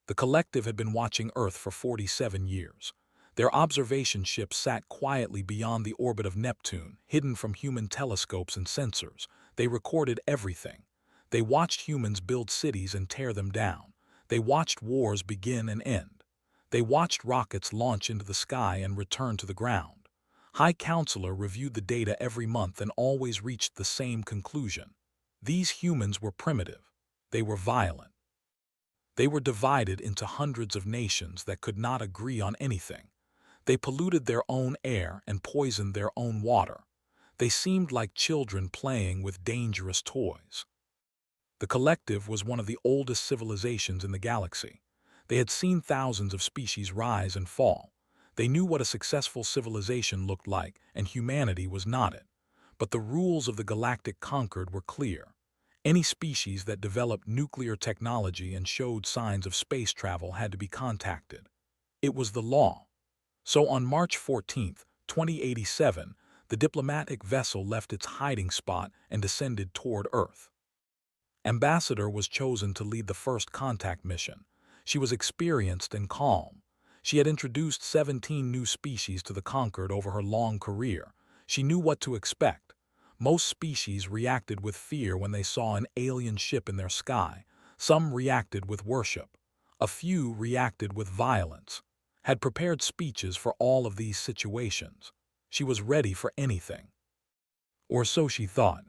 The collective had been watching Earth for 47 years. Their observation ship sat quietly beyond the orbit of Neptune, hidden from human telescopes and sensors. They recorded everything. They watched humans build cities and tear them down. They watched wars begin and end. They watched rockets launch into the sky and return to the ground. High Counselor reviewed the data every month and always reached the same conclusion. These humans were primitive. They were violent. They were divided into hundreds of nations that could not agree on anything. They polluted their own air and poisoned their own water. They seemed like children playing with dangerous toys. The collective was one of the oldest civilizations in the galaxy. They had seen thousands of species rise and fall. They knew what a successful civilization looked like, and humanity was not it. But the rules of the Galactic Concord were clear. Any species that developed nuclear technology and showed signs of space travel had to be contacted. It was the law. So on March 14, 2087, the diplomatic vessel left its hiding spot and descended toward Earth. Ambassador was chosen to lead the first contact mission. She was experienced and calm. She had introduced 17 new species to the Concord over her long career. She knew what to expect. Most species reacted with fear when they saw an alien ship in their sky. Some reacted with worship. A few reacted with violence. Had prepared speeches for all of these situations. She was ready for anything. Or so she thought.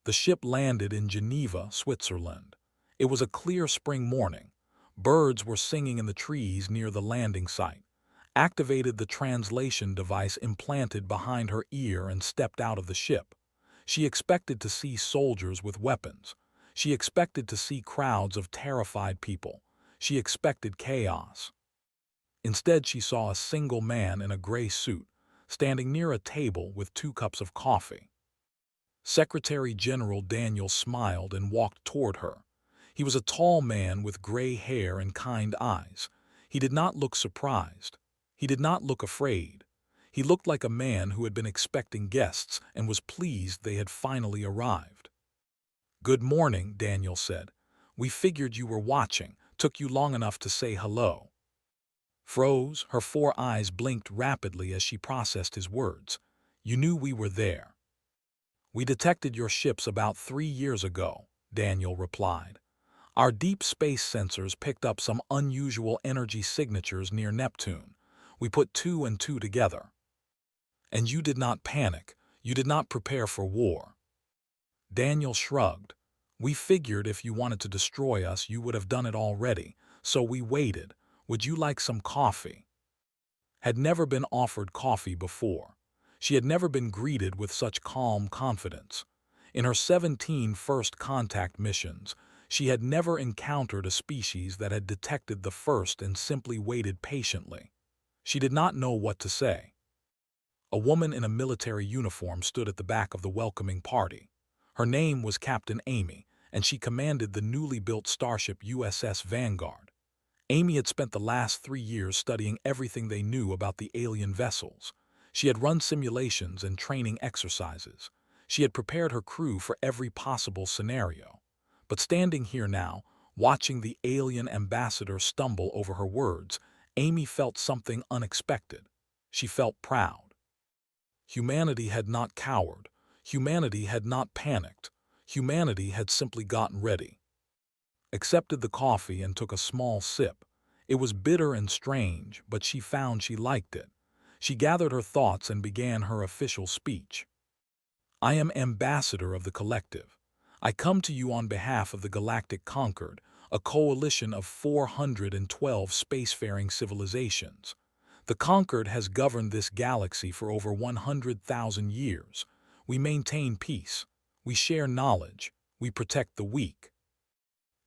The ship landed in Geneva, Switzerland. It was a clear spring morning. Birds were singing in the trees near the landing site. Activated the translation device implanted behind her ear and stepped out of the ship. She expected to see soldiers with weapons. She expected to see crowds of terrified people. She expected chaos. Instead, she saw a single man in a gray suit, standing near a table with 2 cups of coffee. Secretary General Daniel smiled and walked toward her. He was a tall man with gray hair and kind eyes. He did not look surprised. He did not look afraid. He looked like a man who had been expecting guests and was pleased they had finally arrived. "Good morning," Daniel said. "We figured you were watching. Took you long enough to say hello." Froze, her 4 eyes blinked rapidly as she processed his words. "You knew we were there." "We detected your ships about 3 years ago," Daniel replied. "Our deep space sensors picked up some unusual energy signatures near Neptune. We put 2 and 2 together." "And you did not panic. You did not prepare for war." Daniel shrugged. "We figured if you wanted to destroy us, you would have done it already, so we waited. Would you like some coffee?" Had never been offered coffee before. She had never been greeted with such calm confidence. In her 17 first contact missions, she had never encountered a species that had detected the first and simply waited patiently. She did not know what to say. A woman in a military uniform stood at the back of the welcoming party. Her name was Captain Amy, and she commanded the newly built starship USS Vanguard. Amy had spent the last 3 years studying everything they knew about the alien vessels. She had run simulations and training exercises. She had prepared her crew for every possible scenario. But standing here now, watching the alien ambassador stumble over her words, Amy felt something unexpected. She felt proud. Humanity had not cowered. Humanity had not panicked. Humanity had simply gotten ready. Accepted the coffee and took a small sip. It was bitter and strange, but she found she liked it. She gathered her thoughts and began her official speech. "I am ambassador of the collective. I come to you on behalf of the Galactic Concord, a coalition of 412 spacefaring civilizations. The Concord has governed this galaxy for over 100,000 years. We maintain peace. We share knowledge. We protect the weak."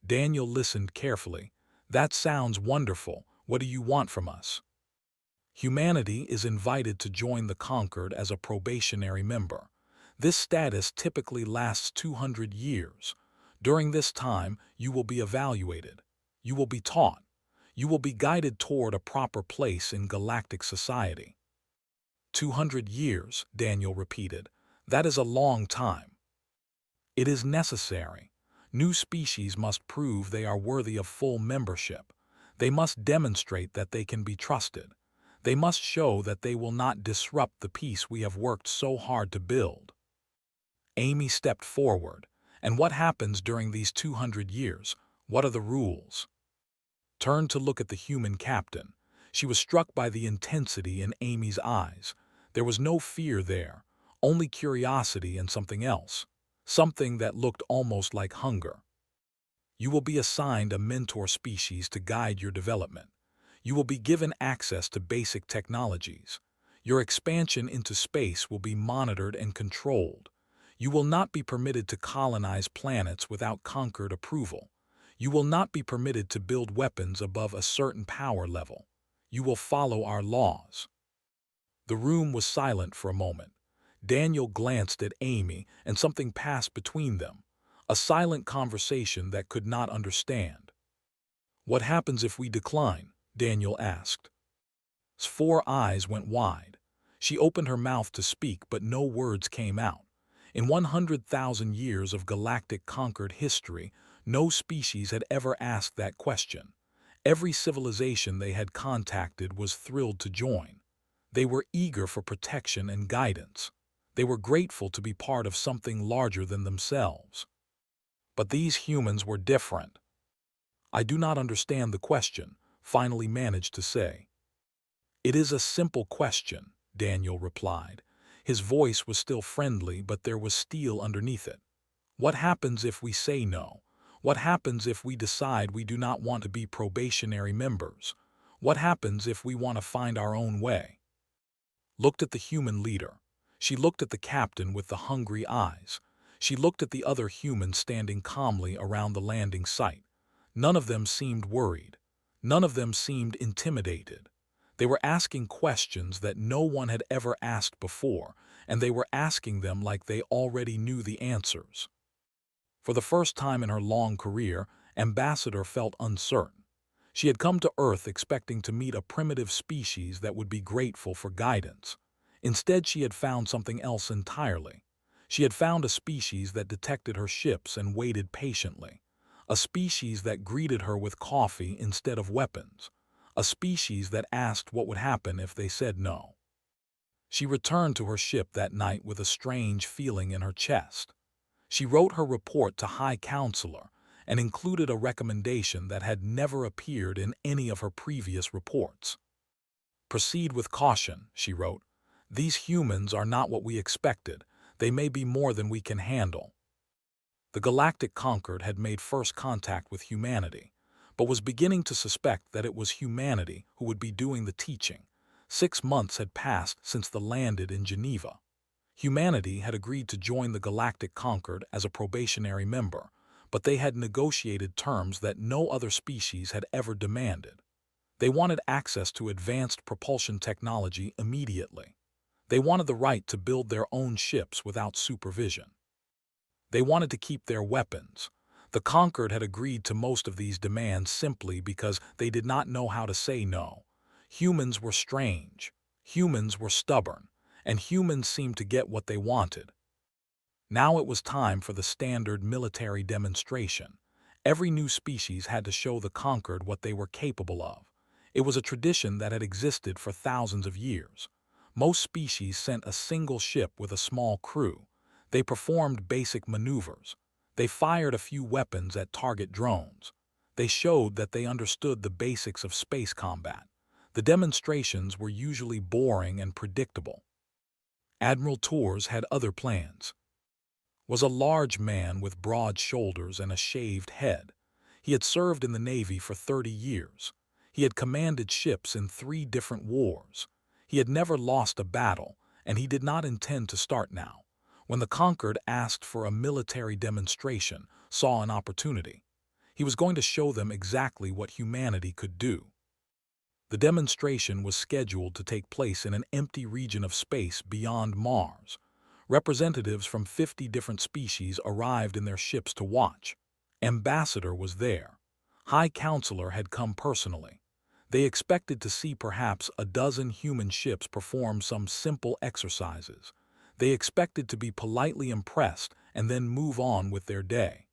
Daniel listened carefully. "That sounds wonderful. What do you want from us?" "Humanity is invited to join the Concord as a probationary member. This status typically lasts 200 years. During this time, you will be evaluated. You will be taught. You will be guided toward a proper place in galactic society." 200 years, Daniel repeated. "That is a long time." "It is necessary. New species must prove they are worthy of full membership. They must demonstrate that they can be trusted. They must show that they will not disrupt the peace we have worked so hard to build. Amy stepped forward. And what happens during these 200 years? What are the rules? Turned to look at the human captain. She was struck by the intensity in Amy's eyes. There was no fear there, only curiosity and something else. Something that looked almost like hunger. You will be assigned a mentor species to guide your development. You will be given access to basic technologies. Your expansion into space will be monitored and controlled. You will not be permitted to colonize planets without conquered approval. You will not be permitted to build weapons above a certain power level. You will follow our laws. The room was silent for a moment. Daniel glanced at Amy, and something passed between them. A silent conversation that could not understand. "What happens if we decline?" Daniel asked. His four eyes went wide. She opened her mouth to speak, but no words came out. In 100,000 years of galactic conquered history, no species had ever asked that question. Every civilization they had contacted was thrilled to join. They were eager for protection and guidance. They were grateful to be part of something larger than themselves. But these humans were different. "I do not understand the question," finally managed to say. "It is a simple question," Daniel replied. His voice was still friendly, but there was steel underneath it. "What happens if we say no? What happens if we decide we do not want to be probationary members? What happens if we want to find our own way?" Looked at the human leader. She looked at the captain with the hungry eyes. She looked at the other humans standing calmly around the landing site. None of them seemed worried. None of them seemed intimidated. They were asking questions that no one had ever asked before, and they were asking them like they already knew the answers. For the first time in her long career, Ambassador felt uncertain. She had come to Earth expecting to meet a primitive species that would be grateful for guidance. Instead, she had found something else entirely. She had found a species that detected her ships and waited patiently. A species that greeted her with coffee instead of weapons. A species that asked what would happen if they said no. She returned to her ship that night with a strange feeling in her chest. She wrote her report to High Counselor and included a recommendation that had never appeared in any of her previous reports. "Proceed with caution," she wrote. "These humans are not what we expected. They may be more than we can handle." The Galactic Conquered had made first contact with humanity, but was beginning to suspect that it was humanity who would be doing the teaching. 6 months had passed since they landed in Geneva. Humanity had agreed to join the Galactic Conquered as a probationary member, but they had negotiated terms that no other species had ever demanded. They wanted access to advanced propulsion technology immediately. They wanted the right to build their own ships without supervision. They wanted to keep their weapons. The Conquered had agreed to most of these demands simply because they did not know how to say no. Humans were strange. Humans were stubborn. And humans seemed to get what they wanted. Now it was time for the standard military demonstration. Every new species had to show the Conquered what they were capable of. It was a tradition that had existed for thousands of years. Most species sent a single ship with a small crew. They performed basic maneuvers. They fired a few weapons at target drones. They showed that they understood the basics of space combat. The demonstrations were usually boring and predictable. Admiral Tours had other plans. Was a large man with broad shoulders and a shaved head. He had served in the Navy for 30 years. He had commanded ships in 3 different wars. He had never lost a battle, and he did not intend to start now. When the Conquered asked for a military demonstration, saw an opportunity. He was going to show them exactly what humanity could do. The demonstration was scheduled to take place in an empty region of space beyond Mars. Representatives from 50 different species arrived in their ships to watch. Ambassador was there. High Counselor had come personally. They expected to see perhaps a dozen human ships perform some simple exercises. They expected to be politely impressed and then move on with their day.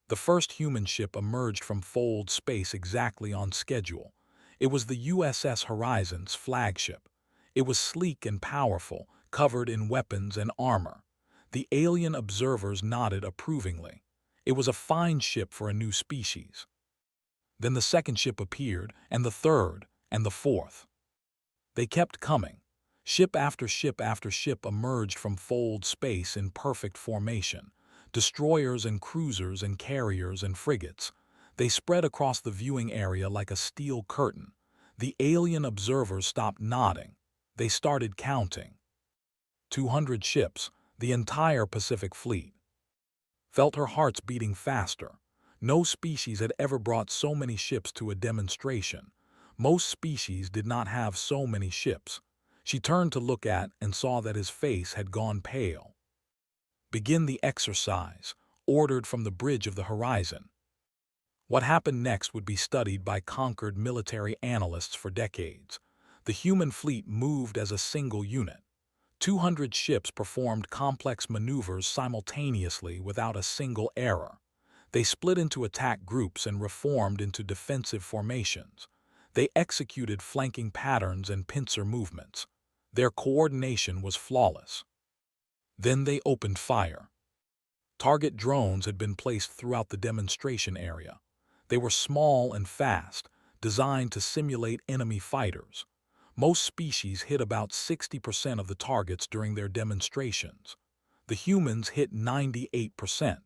The first human ship emerged from Fold space exactly on schedule. It was the USS Horizon's flagship. It was sleek and powerful, covered in weapons and armor. The alien observers nodded approvingly. It was a fine ship for a new species. Then the second ship appeared, and the third, and the fourth. They kept coming. Ship after ship after ship emerged from Fold space in perfect formation. Destroyers and cruisers and carriers and frigates. They spread across the viewing area like a steel curtain. The alien observers stopped nodding. They started counting. 200 ships, the entire Pacific Fleet. Felt her heart's beating faster. No species had ever brought so many ships to a demonstration. Most species did not have so many ships. She turned to look at and saw that his face had gone pale. Begin the exercise, ordered from the bridge of the horizon. What happened next would be studied by conquered military analysts for decades. The human fleet moved as a single unit. 200 ships performed complex maneuvers simultaneously without a single error. They split into attack groups and reformed into defensive formations. They executed flanking patterns and pincer movements. Their coordination was flawless. Then they opened fire. Target drones had been placed throughout the demonstration area. They were small and fast, designed to simulate enemy fighters. Most species hit about 60% of the targets during their demonstrations. The humans hit 98%.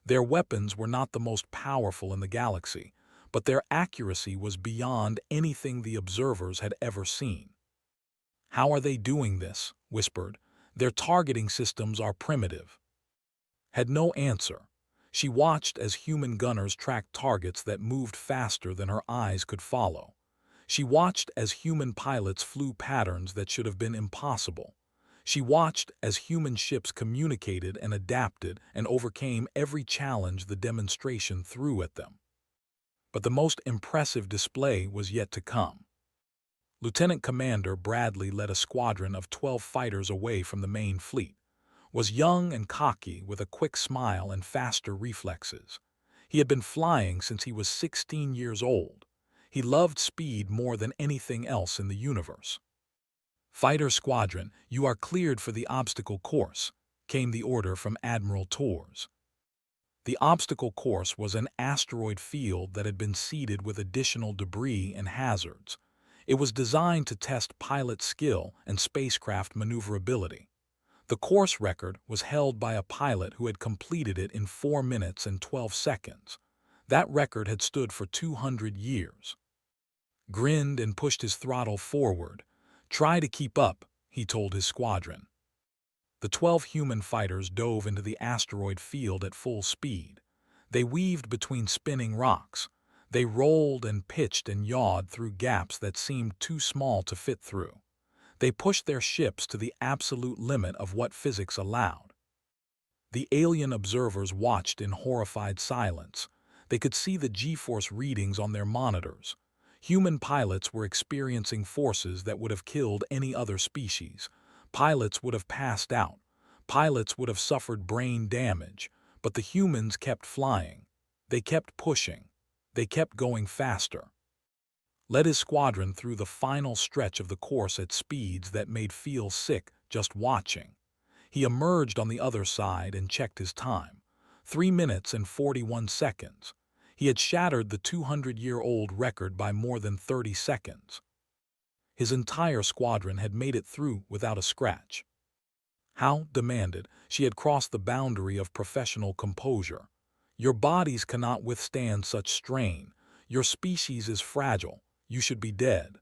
Their weapons were not the most powerful in the galaxy, but their accuracy was beyond anything the observers had ever seen. "How are they doing this?" whispered. "Their targeting systems are primitive." Had no answer. She watched as human gunners tracked targets that moved faster than her eyes could follow. She watched as human pilots flew patterns that should have been impossible. She watched as human ships communicated and adapted and overcame every challenge the demonstration threw at them. But the most impressive display was yet to come. Lieutenant Commander Bradley led a squadron of 12 fighters away from the main fleet. Was young and cocky with a quick smile and faster reflexes. He had been flying since he was 16 years old. He loved speed more than anything else in the universe. "Fighter Squadron, you are cleared for the obstacle course," came the order from Admiral Torres. The obstacle course was an asteroid field that had been seeded with additional debris and hazards. It was designed to test pilot skill and spacecraft maneuverability. The course record was held by a pilot who had completed it in 4 minutes and 12 seconds. That record had stood for 200 years. Grinned and pushed his throttle forward. "Try to keep up," he told his squadron. The 12 human fighters dove into the asteroid field at full speed. They weaved between spinning rocks. They rolled and pitched and yawed through gaps that seemed too small to fit through. They pushed their ships to the absolute limit of what physics allowed. The alien observers watched in horrified silence. They could see the G-force readings on their monitors. Human pilots were experiencing forces that would have killed any other species. Pilots would have passed out. Pilots would have suffered brain damage. But the humans kept flying. They kept pushing. They kept going faster. Led his squadron through the final stretch of the course at speeds that made feel sick just watching. He emerged on the other side and checked his time. 3 minutes and 41 seconds. He had shattered the 200-year-old record by more than 30 seconds. His entire squadron had made it through without a scratch. How demanded, she had crossed the boundary of professional composure. "Your bodies cannot withstand such strain. Your species is fragile. You should be dead."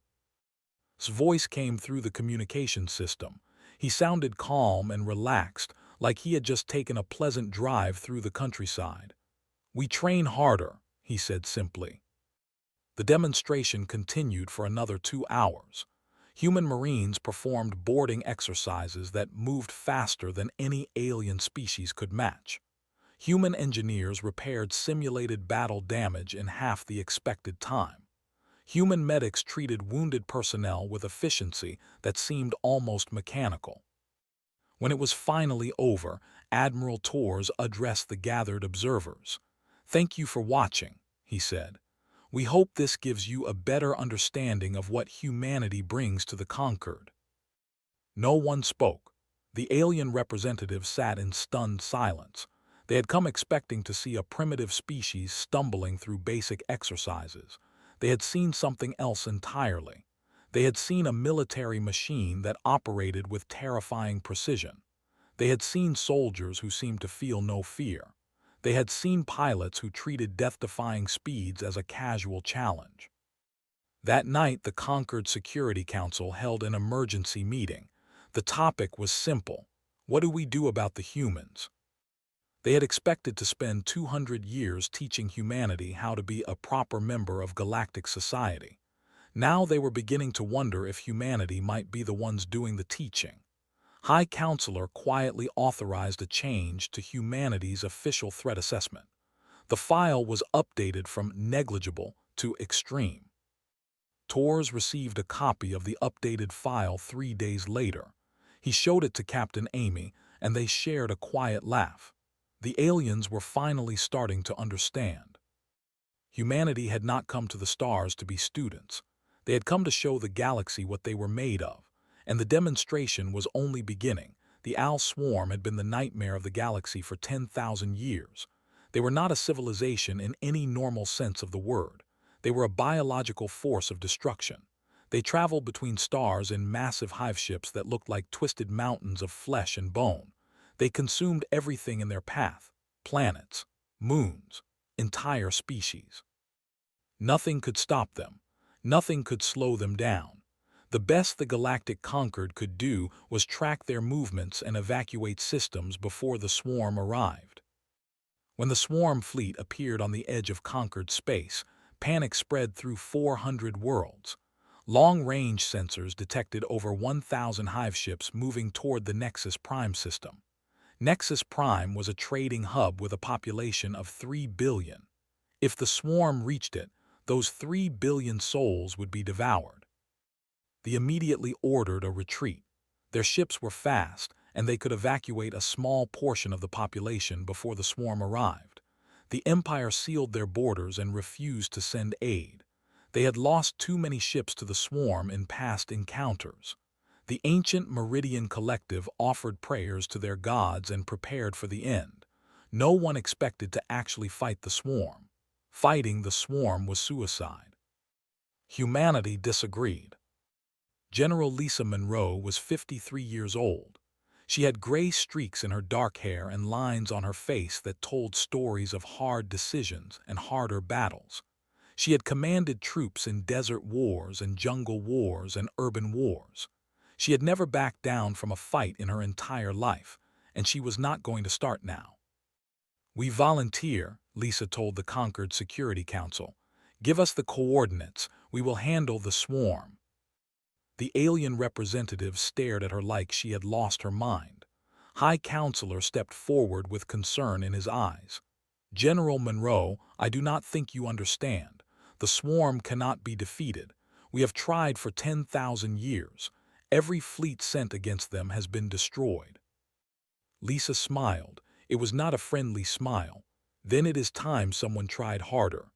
His voice came through the communication system. He sounded calm and relaxed, like he had just taken a pleasant drive through the countryside. "We train harder," he said simply. The demonstration continued for another 2 hours. Human Marines performed boarding exercises that moved faster than any alien species could match. Human engineers repaired simulated battle damage in half the expected time. Human medics treated wounded personnel with efficiency that seemed almost mechanical. When it was finally over, Admiral Torres addressed the gathered observers. "Thank you for watching," he said. "We hope this gives you a better understanding of what humanity brings to the conquered." No one spoke. The alien representatives sat in stunned silence. They had come expecting to see a primitive species stumbling through basic exercises. They had seen something else entirely. They had seen a military machine that operated with terrifying precision. They had seen soldiers who seemed to feel no fear. They had seen pilots who treated death-defying speeds as a casual challenge. That night, the Concord Security Council held an emergency meeting. The topic was simple: what do we do about the humans? They had expected to spend 200 years teaching humanity how to be a proper member of galactic society. Now they were beginning to wonder if humanity might be the ones doing the teaching. High Counselor quietly authorized a change to humanity's official threat assessment. The file was updated from negligible to extreme. Torres received a copy of the updated file 3 days later. He showed it to Captain Amy, and they shared a quiet laugh. The aliens were finally starting to understand. Humanity had not come to the stars to be students. They had come to show the galaxy what they were made of, and the demonstration was only beginning. The Owl Swarm had been the nightmare of the galaxy for 10,000 years. They were not a civilization in any normal sense of the word. They were a biological force of destruction. They traveled between stars in massive hive ships that looked like twisted mountains of flesh and bone. They consumed everything in their path: planets, moons, entire species. Nothing could stop them. Nothing could slow them down. The best the Galactic Concord could do was track their movements and evacuate systems before the swarm arrived. When the swarm fleet appeared on the edge of conquered space, panic spread through 400 worlds. Long-range sensors detected over 1,000 hive ships moving toward the Nexus Prime system. Nexus Prime was a trading hub with a population of 3 billion. If the swarm reached it, those 3 billion souls would be devoured. They immediately ordered a retreat. Their ships were fast, and they could evacuate a small portion of the population before the swarm arrived. The Empire sealed their borders and refused to send aid. They had lost too many ships to the swarm in past encounters. The ancient Meridian Collective offered prayers to their gods and prepared for the end. No one expected to actually fight the swarm. Fighting the swarm was suicide. Humanity disagreed. General Lisa Monroe was 53 years old. She had gray streaks in her dark hair and lines on her face that told stories of hard decisions and harder battles. She had commanded troops in desert wars and jungle wars and urban wars. She had never backed down from a fight in her entire life, and she was not going to start now. "We volunteer," Lisa told the Concord Security Council. "Give us the coordinates. We will handle the swarm." The alien representative stared at her like she had lost her mind. High Counselor stepped forward with concern in his eyes. "General Monroe, I do not think you understand. The swarm cannot be defeated. We have tried for 10,000 years. Every fleet sent against them has been destroyed." Lisa smiled. It was not a friendly smile. "Then it is time someone tried harder."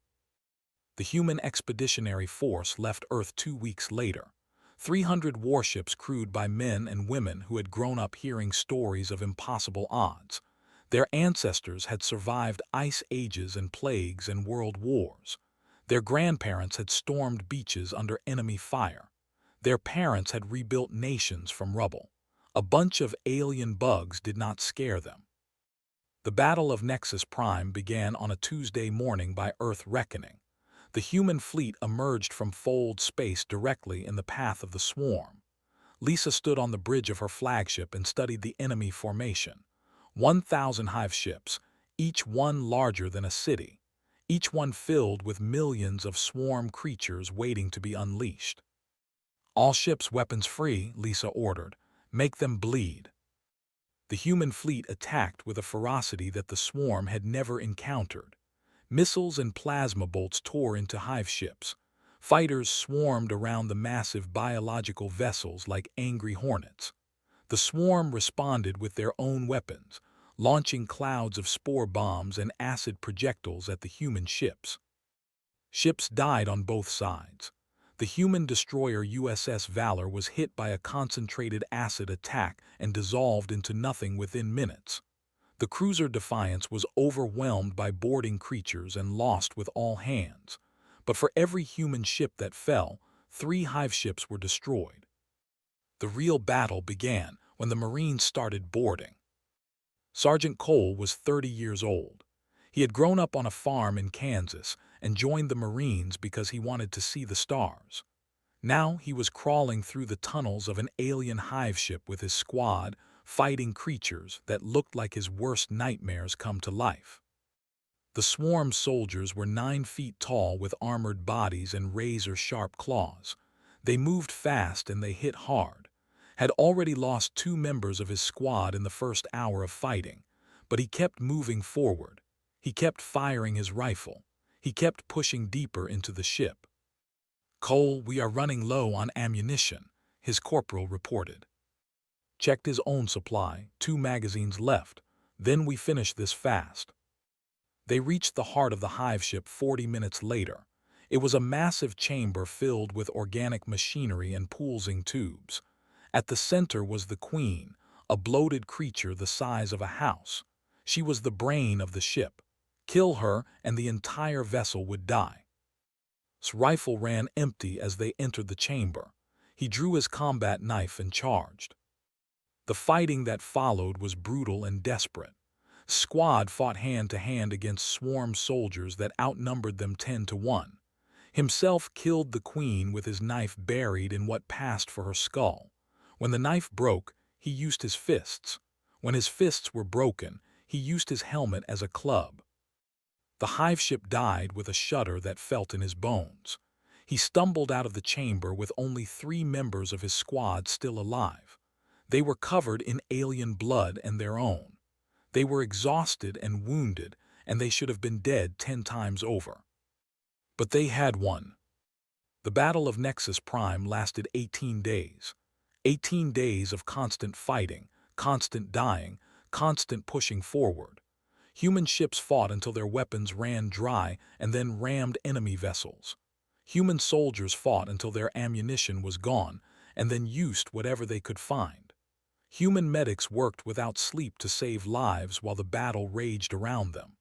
The human expeditionary force left Earth 2 weeks later. 300 warships crewed by men and women who had grown up hearing stories of impossible odds. Their ancestors had survived ice ages and plagues and world wars. Their grandparents had stormed beaches under enemy fire. Their parents had rebuilt nations from rubble. A bunch of alien bugs did not scare them. The Battle of Nexus Prime began on a Tuesday morning by Earth reckoning. The human fleet emerged from Fold space directly in the path of the swarm. Lisa stood on the bridge of her flagship and studied the enemy formation. 1,000 hive ships, each one larger than a city, each one filled with millions of swarm creatures waiting to be unleashed. "All ships weapons-free," Lisa ordered. "Make them bleed." The human fleet attacked with a ferocity that the swarm had never encountered. Missiles and plasma bolts tore into hive ships. Fighters swarmed around the massive biological vessels like angry hornets. The swarm responded with their own weapons: launching clouds of spore bombs and acid projectiles at the human ships. Ships died on both sides. The human destroyer USS Valor was hit by a concentrated acid attack and dissolved into nothing within minutes. The cruiser Defiance was overwhelmed by boarding creatures and lost with all hands. But for every human ship that fell, 3 hive ships were destroyed. The real battle began when the Marines started boarding. Sergeant Cole was 30 years old. He had grown up on a farm in Kansas and joined the Marines because he wanted to see the stars. Now he was crawling through the tunnels of an alien hive ship with his squad, fighting creatures that looked like his worst nightmares come to life. The swarm soldiers were 9 feet tall with armored bodies and razor-sharp claws. They moved fast and they hit hard. Had already lost 2 members of his squad in the first hour of fighting, but he kept moving forward. He kept firing his rifle. He kept pushing deeper into the ship. "Cole, we are running low on ammunition," his corporal reported. Checked his own supply, 2 magazines left. Then we finish this fast. They reached the heart of the hive ship 40 minutes later. It was a massive chamber filled with organic machinery and pulsing tubes. At the center was the queen, a bloated creature the size of a house. She was the brain of the ship. Kill her and the entire vessel would die. His rifle ran empty as they entered the chamber. He drew his combat knife and charged. The fighting that followed was brutal and desperate. Squad fought hand to hand against swarm soldiers that outnumbered them 10 to 1. Himself killed the queen with his knife buried in what passed for her skull. When the knife broke, he used his fists. When his fists were broken, he used his helmet as a club. The hive ship died with a shudder that felt in his bones. He stumbled out of the chamber with only 3 members of his squad still alive. They were covered in alien blood and their own. They were exhausted and wounded, and they should have been dead 10 times over. But they had won. The Battle of Nexus Prime lasted 18 days. 18 days of constant fighting, constant dying, constant pushing forward. Human ships fought until their weapons ran dry and then rammed enemy vessels. Human soldiers fought until their ammunition was gone and then used whatever they could find. Human medics worked without sleep to save lives while the battle raged around them.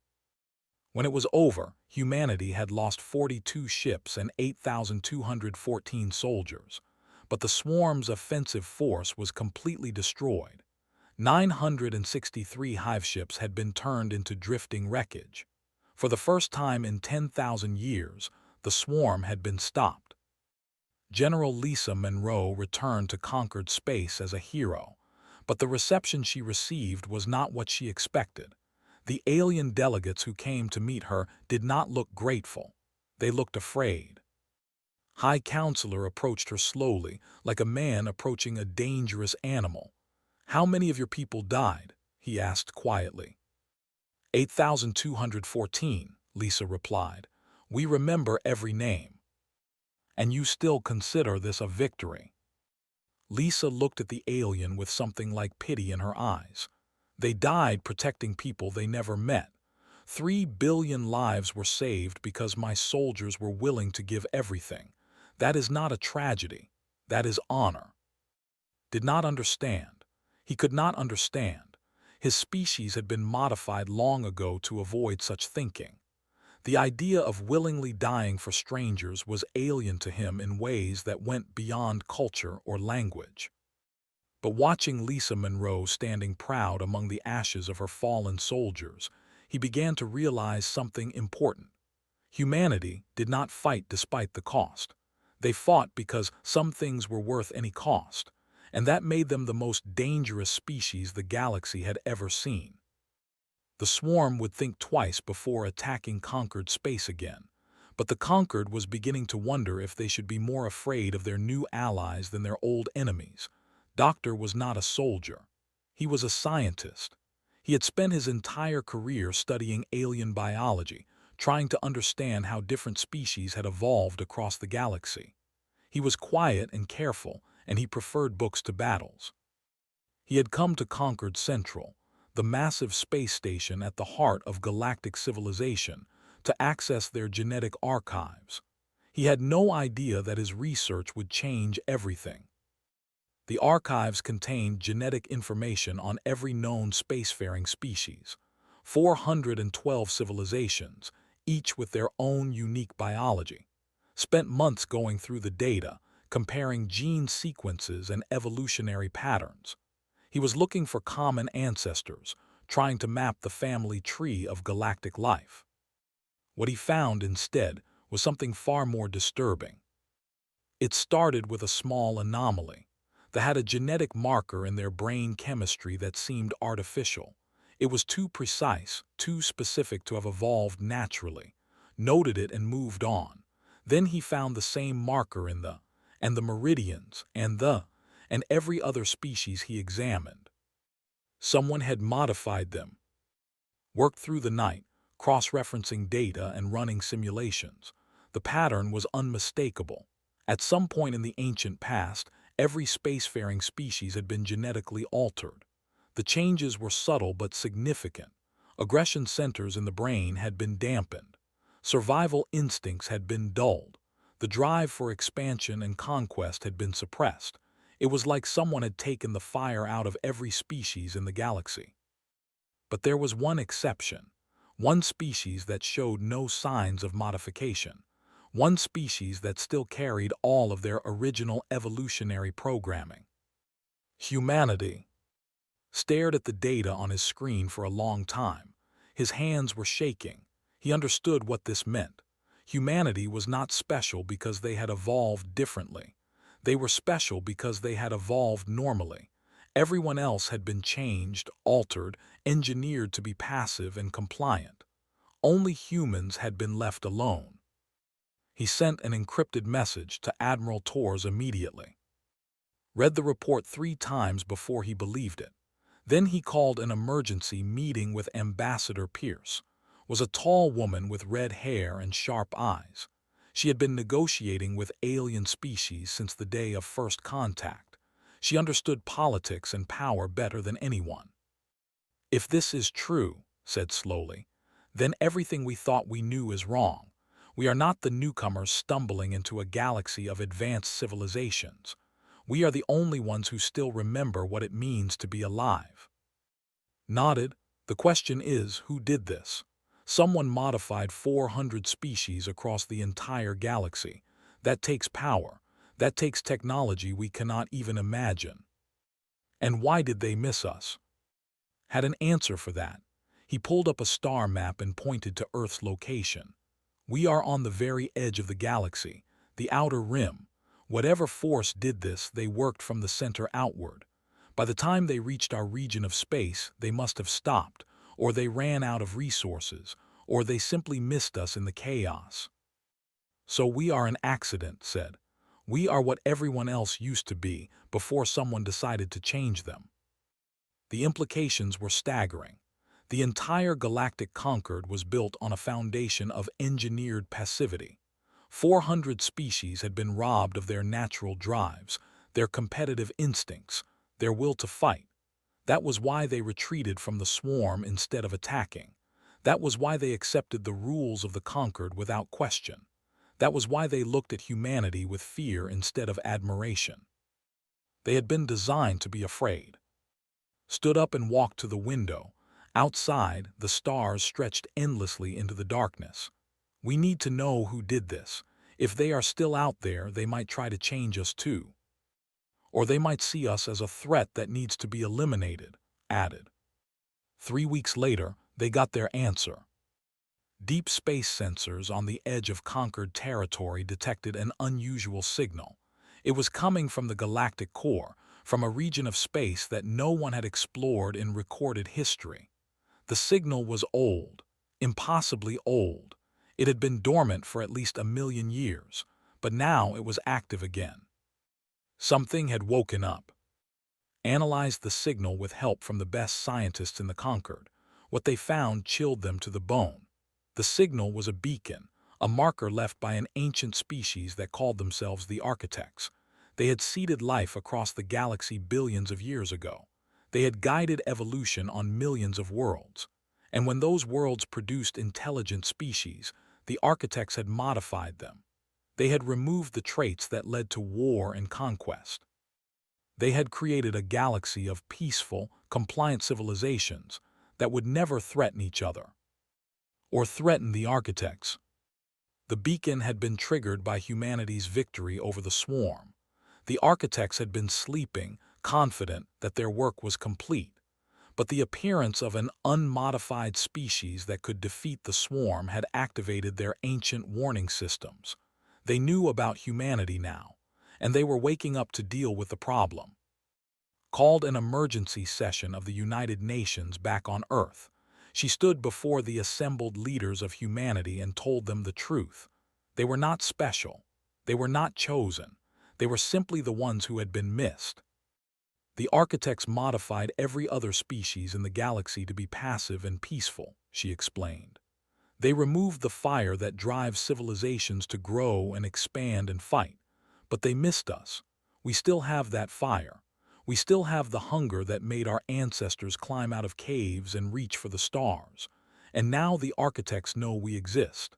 When it was over, humanity had lost 42 ships and 8,214 soldiers, but the swarm's offensive force was completely destroyed. 963 hive ships had been turned into drifting wreckage. For the first time in 10,000 years, the swarm had been stopped. General Lisa Monroe returned to conquered space as a hero, but the reception she received was not what she expected. The alien delegates who came to meet her did not look grateful. They looked afraid. High Counselor approached her slowly, like a man approaching a dangerous animal. "How many of your people died?" he asked quietly. 8,214, Lisa replied. "We remember every name." "And you still consider this a victory?" Lisa looked at the alien with something like pity in her eyes. "They died protecting people they never met. 3 billion lives were saved because my soldiers were willing to give everything. That is not a tragedy. That is honor." Did not understand. He could not understand. His species had been modified long ago to avoid such thinking. The idea of willingly dying for strangers was alien to him in ways that went beyond culture or language. But watching Lisa Monroe standing proud among the ashes of her fallen soldiers, he began to realize something important. Humanity did not fight despite the cost. They fought because some things were worth any cost, and that made them the most dangerous species the galaxy had ever seen. The swarm would think twice before attacking conquered space again, but the conquered was beginning to wonder if they should be more afraid of their new allies than their old enemies. Doctor was not a soldier. He was a scientist. He had spent his entire career studying alien biology, trying to understand how different species had evolved across the galaxy. He was quiet and careful, and he preferred books to battles. He had come to Concord Central, the massive space station at the heart of galactic civilization, to access their genetic archives. He had no idea that his research would change everything. The archives contained genetic information on every known spacefaring species, 412 civilizations, each with their own unique biology. Spent months going through the data, comparing gene sequences and evolutionary patterns. He was looking for common ancestors, trying to map the family tree of galactic life. What he found instead was something far more disturbing. It started with a small anomaly. They had a genetic marker in their brain chemistry that seemed artificial. It was too precise, too specific to have evolved naturally. Noted it and moved on. Then he found the same marker in the meridians, and every other species he examined. Someone had modified them. Worked through the night, cross-referencing data and running simulations. The pattern was unmistakable. At some point in the ancient past, every spacefaring species had been genetically altered. The changes were subtle but significant. Aggression centers in the brain had been dampened. Survival instincts had been dulled. The drive for expansion and conquest had been suppressed. It was like someone had taken the fire out of every species in the galaxy. But there was one exception. One species that showed no signs of modification. One species that still carried all of their original evolutionary programming. Humanity. Stared at the data on his screen for a long time. His hands were shaking. He understood what this meant. Humanity was not special because they had evolved differently. They were special because they had evolved normally. Everyone else had been changed, altered, engineered to be passive and compliant. Only humans had been left alone. He sent an encrypted message to Admiral Torres immediately. Read the report 3 times before he believed it. Then he called an emergency meeting with Ambassador Pierce. Was a tall woman with red hair and sharp eyes. She had been negotiating with alien species since the day of first contact. She understood politics and power better than anyone. "If this is true," said slowly, "then everything we thought we knew is wrong. We are not the newcomers stumbling into a galaxy of advanced civilizations. We are the only ones who still remember what it means to be alive." Nodded. "The question is, who did this? Someone modified 400 species across the entire galaxy. That takes power. That takes technology we cannot even imagine. And why did they miss us?" Had an answer for that. He pulled up a star map and pointed to Earth's location. "We are on the very edge of the galaxy, the outer rim. Whatever force did this, they worked from the center outward. By the time they reached our region of space, they must have stopped, or they ran out of resources, or they simply missed us in the chaos. So we are an accident," said. "We are what everyone else used to be before someone decided to change them." The implications were staggering. The entire galactic Concord was built on a foundation of engineered passivity. 400 species had been robbed of their natural drives, their competitive instincts, their will to fight. That was why they retreated from the swarm instead of attacking. That was why they accepted the rules of the Conquered without question. That was why they looked at humanity with fear instead of admiration. They had been designed to be afraid. Stood up and walked to the window. Outside, the stars stretched endlessly into the darkness. "We need to know who did this. If they are still out there, they might try to change us too. Or they might see us as a threat that needs to be eliminated," added. 3 weeks later, they got their answer. Deep space sensors on the edge of conquered territory detected an unusual signal. It was coming from the galactic core, from a region of space that no one had explored in recorded history. The signal was old, impossibly old. It had been dormant for at least 1,000,000 years, but now it was active again. Something had woken up. Analyzed the signal with help from the best scientists in the Concord. What they found chilled them to the bone. The signal was a beacon, a marker left by an ancient species that called themselves the Architects. They had seeded life across the galaxy billions of years ago. They had guided evolution on millions of worlds. And when those worlds produced intelligent species, the architects had modified them. They had removed the traits that led to war and conquest. They had created a galaxy of peaceful, compliant civilizations that would never threaten each other or threaten the architects. The beacon had been triggered by humanity's victory over the swarm. The architects had been sleeping, confident that their work was complete. But the appearance of an unmodified species that could defeat the swarm had activated their ancient warning systems. They knew about humanity now, and they were waking up to deal with the problem. Called an emergency session of the United Nations back on Earth, she stood before the assembled leaders of humanity and told them the truth. They were not special. They were not chosen. They were simply the ones who had been missed. The architects modified every other species in the galaxy to be passive and peaceful, she explained. They removed the fire that drives civilizations to grow and expand and fight. But they missed us. We still have that fire. We still have the hunger that made our ancestors climb out of caves and reach for the stars. And now the architects know we exist.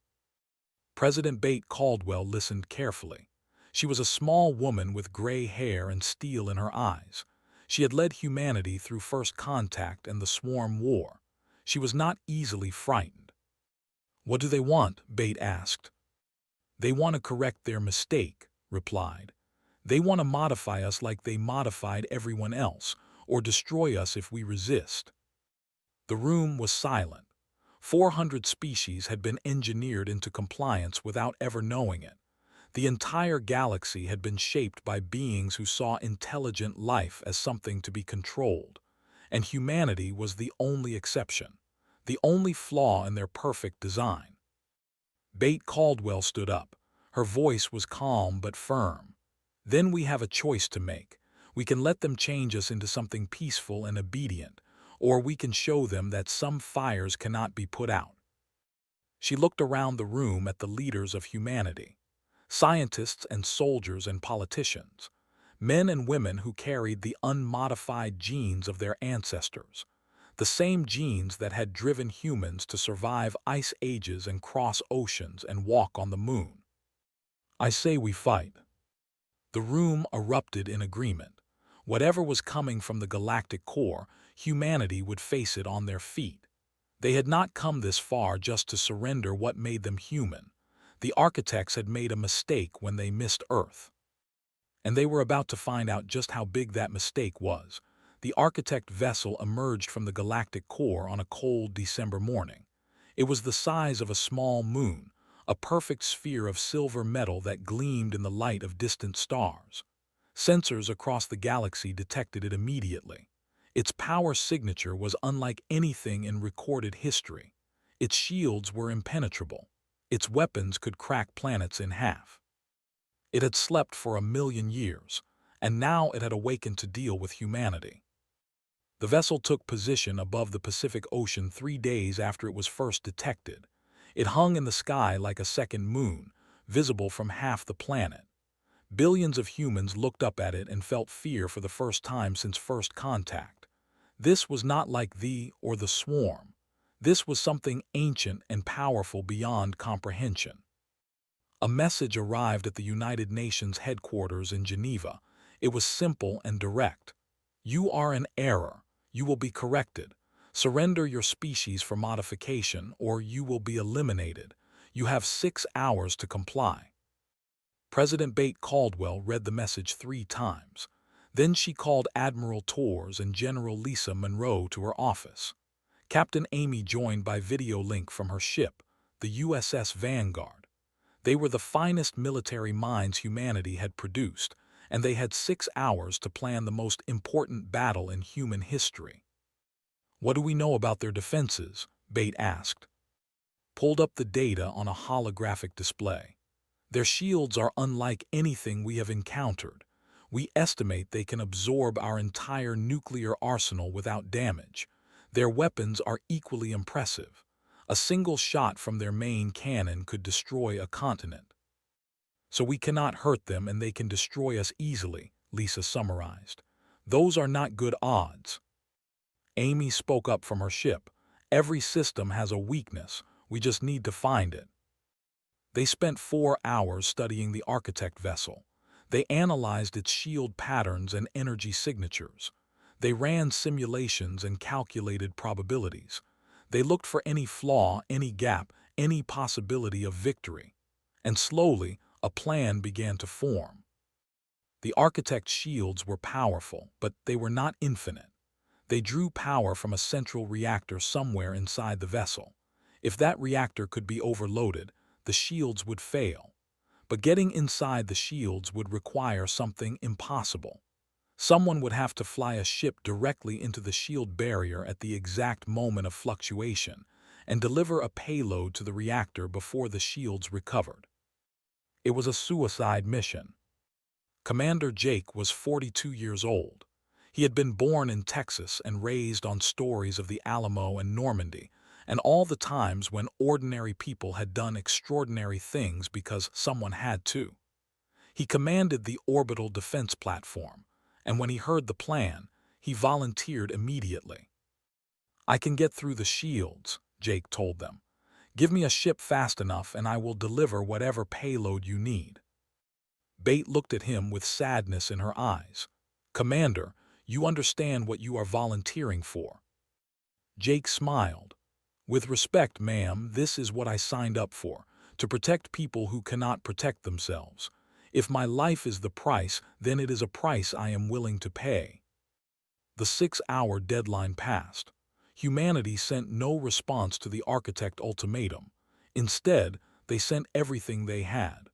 President Bate Caldwell listened carefully. She was a small woman with gray hair and steel in her eyes. She had led humanity through First Contact and the Swarm War. She was not easily frightened. "What do they want?" Bate asked. "They want to correct their mistake," replied. "They want to modify us like they modified everyone else, or destroy us if we resist." The room was silent. 400 species had been engineered into compliance without ever knowing it. The entire galaxy had been shaped by beings who saw intelligent life as something to be controlled, and humanity was the only exception, the only flaw in their perfect design. Bate Caldwell stood up. Her voice was calm but firm. "Then we have a choice to make. We can let them change us into something peaceful and obedient, or we can show them that some fires cannot be put out." She looked around the room at the leaders of humanity. Scientists and soldiers and politicians, men and women who carried the unmodified genes of their ancestors, the same genes that had driven humans to survive ice ages and cross oceans and walk on the moon. "I say we fight." The room erupted in agreement. Whatever was coming from the galactic core, humanity would face it on their feet. They had not come this far just to surrender what made them human. The architects had made a mistake when they missed Earth. And they were about to find out just how big that mistake was. The architect vessel emerged from the galactic core on a cold December morning. It was the size of a small moon, a perfect sphere of silver metal that gleamed in the light of distant stars. Sensors across the galaxy detected it immediately. Its power signature was unlike anything in recorded history. Its shields were impenetrable. Its weapons could crack planets in half. It had slept for 1,000,000 years, and now it had awakened to deal with humanity. The vessel took position above the Pacific Ocean 3 days after it was first detected. It hung in the sky like a second moon, visible from half the planet. Billions of humans looked up at it and felt fear for the first time since First Contact. This was not like the or the swarm. This was something ancient and powerful beyond comprehension. A message arrived at the United Nations headquarters in Geneva. It was simple and direct. "You are in error. You will be corrected. Surrender your species for modification, or you will be eliminated. You have 6 hours to comply." President Bate Caldwell read the message 3 times. Then she called Admiral Torres and General Lisa Monroe to her office. Captain Amy joined by video link from her ship, the USS Vanguard. They were the finest military minds humanity had produced, and they had 6 hours to plan the most important battle in human history. "What do we know about their defenses?" Bate asked. Pulled up the data on a holographic display. "Their shields are unlike anything we have encountered. We estimate they can absorb our entire nuclear arsenal without damage. Their weapons are equally impressive. A single shot from their main cannon could destroy a continent. So we cannot hurt them and they can destroy us easily," Lisa summarized. "Those are not good odds." Amy spoke up from her ship. Every system has a weakness. We just need to find it. They spent 4 hours studying the Architect vessel. They analyzed its shield patterns and energy signatures. They ran simulations and calculated probabilities. They looked for any flaw, any gap, any possibility of victory. And slowly, a plan began to form. The Architect's shields were powerful, but they were not infinite. They drew power from a central reactor somewhere inside the vessel. If that reactor could be overloaded, the shields would fail. But getting inside the shields would require something impossible. Someone would have to fly a ship directly into the shield barrier at the exact moment of fluctuation and deliver a payload to the reactor before the shields recovered. It was a suicide mission. Commander Jake was 42 years old. He had been born in Texas and raised on stories of the Alamo and Normandy, and all the times when ordinary people had done extraordinary things because someone had to. He commanded the orbital defense platform, and when he heard the plan, he volunteered immediately. "I can get through the shields," Jake told them. "Give me a ship fast enough and I will deliver whatever payload you need." Bate looked at him with sadness in her eyes. "Commander, you understand what you are volunteering for." Jake smiled. "With respect, ma'am, this is what I signed up for, to protect people who cannot protect themselves. If my life is the price, then it is a price I am willing to pay." The 6-hour deadline passed. Humanity sent no response to the Architect ultimatum. Instead, they sent everything they had.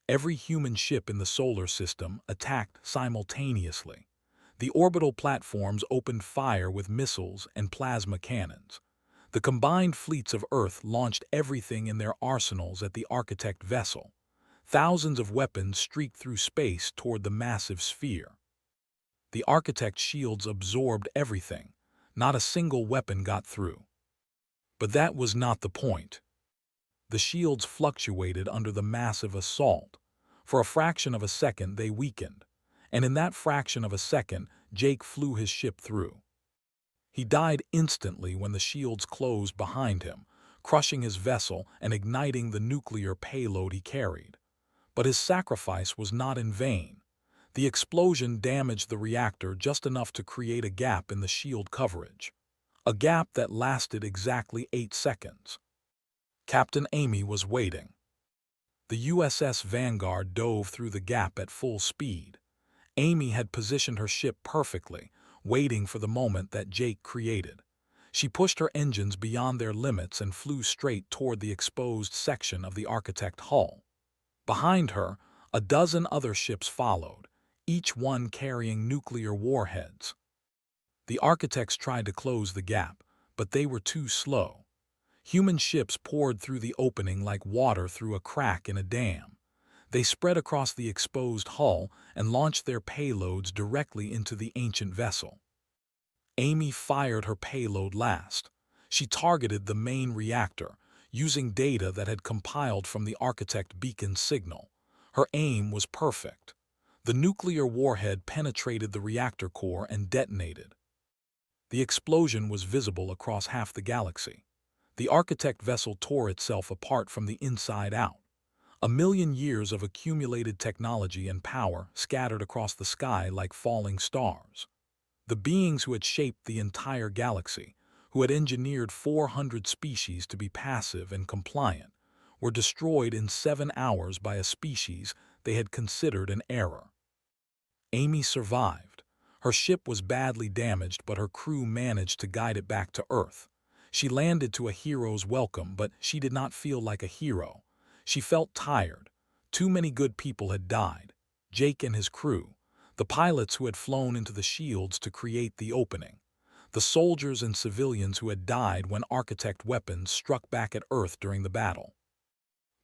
Every human ship in the solar system attacked simultaneously. The orbital platforms opened fire with missiles and plasma cannons. The combined fleets of Earth launched everything in their arsenals at the Architect vessel. Thousands of weapons streaked through space toward the massive sphere. The Architect's shields absorbed everything. Not a single weapon got through. But that was not the point. The shields fluctuated under the massive assault. For a fraction of a second they weakened, and in that fraction of a second Jake flew his ship through. He died instantly when the shields closed behind him, crushing his vessel and igniting the nuclear payload he carried. But his sacrifice was not in vain. The explosion damaged the reactor just enough to create a gap in the shield coverage. A gap that lasted exactly 8 seconds. Captain Amy was waiting. The USS Vanguard dove through the gap at full speed. Amy had positioned her ship perfectly, waiting for the moment that Jake created. She pushed her engines beyond their limits and flew straight toward the exposed section of the Architect hull. Behind her, a dozen other ships followed, each one carrying nuclear warheads. The Architects tried to close the gap, but they were too slow. Human ships poured through the opening like water through a crack in a dam. They spread across the exposed hull and launched their payloads directly into the ancient vessel. Amy fired her payload last. She targeted the main reactor, using data that had compiled from the Architect beacon signal. Her aim was perfect. The nuclear warhead penetrated the reactor core and detonated. The explosion was visible across half the galaxy. The Architect vessel tore itself apart from the inside out. 1,000,000 years of accumulated technology and power scattered across the sky like falling stars. The beings who had shaped the entire galaxy, who had engineered 400 species to be passive and compliant, were destroyed in 7 hours by a species they had considered an error. Amy survived. Her ship was badly damaged, but her crew managed to guide it back to Earth. She landed to a hero's welcome, but she did not feel like a hero. She felt tired. Too many good people had died. Jake and his crew, the pilots who had flown into the shields to create the opening, the soldiers and civilians who had died when Architect weapons struck back at Earth during the battle.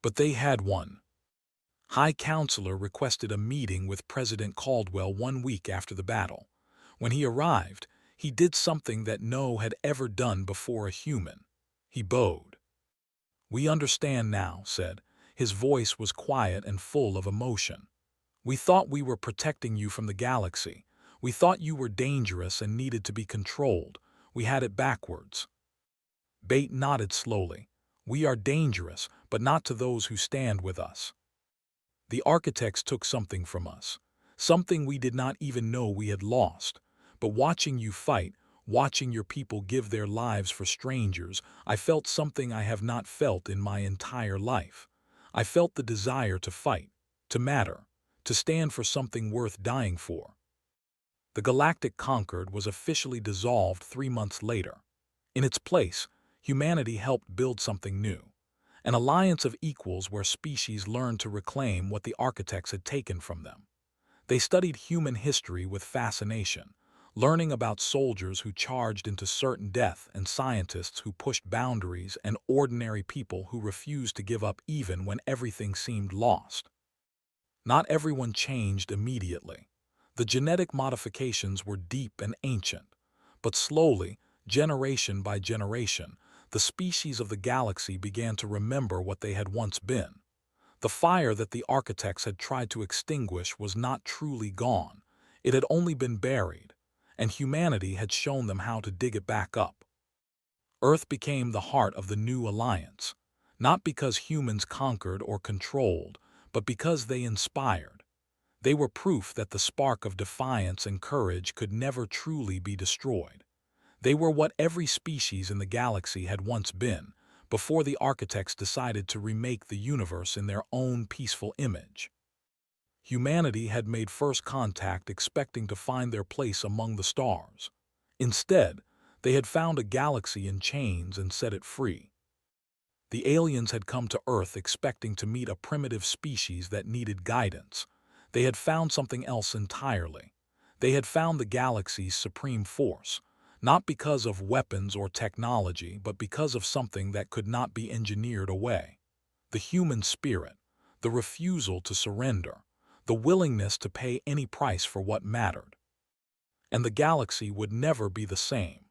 But they had won. High Counselor requested a meeting with President Caldwell 1 week after the battle. When he arrived, he did something that no had ever done before a human. He bowed. "We understand now," said. His voice was quiet and full of emotion. "We thought we were protecting you from the galaxy. We thought you were dangerous and needed to be controlled. We had it backwards. Bate nodded slowly. We are dangerous, but not to those who stand with us. The architects took something from us, something we did not even know we had lost. But watching you fight, watching your people give their lives for strangers, I felt something I have not felt in my entire life. I felt the desire to fight, to matter, to stand for something worth dying for. The Galactic Concord was officially dissolved 3 months later. In its place, humanity helped build something new. An alliance of equals where species learned to reclaim what the architects had taken from them. They studied human history with fascination, learning about soldiers who charged into certain death and scientists who pushed boundaries and ordinary people who refused to give up even when everything seemed lost. Not everyone changed immediately. The genetic modifications were deep and ancient, but slowly, generation by generation, the species of the galaxy began to remember what they had once been. The fire that the architects had tried to extinguish was not truly gone. It had only been buried, and humanity had shown them how to dig it back up. Earth became the heart of the new alliance, not because humans conquered or controlled, but because they inspired. They were proof that the spark of defiance and courage could never truly be destroyed. They were what every species in the galaxy had once been, before the architects decided to remake the universe in their own peaceful image. Humanity had made first contact expecting to find their place among the stars. Instead, they had found a galaxy in chains and set it free. The aliens had come to Earth expecting to meet a primitive species that needed guidance. They had found something else entirely. They had found the galaxy's supreme force, not because of weapons or technology, but because of something that could not be engineered away. The human spirit, the refusal to surrender, the willingness to pay any price for what mattered. And the galaxy would never be the same.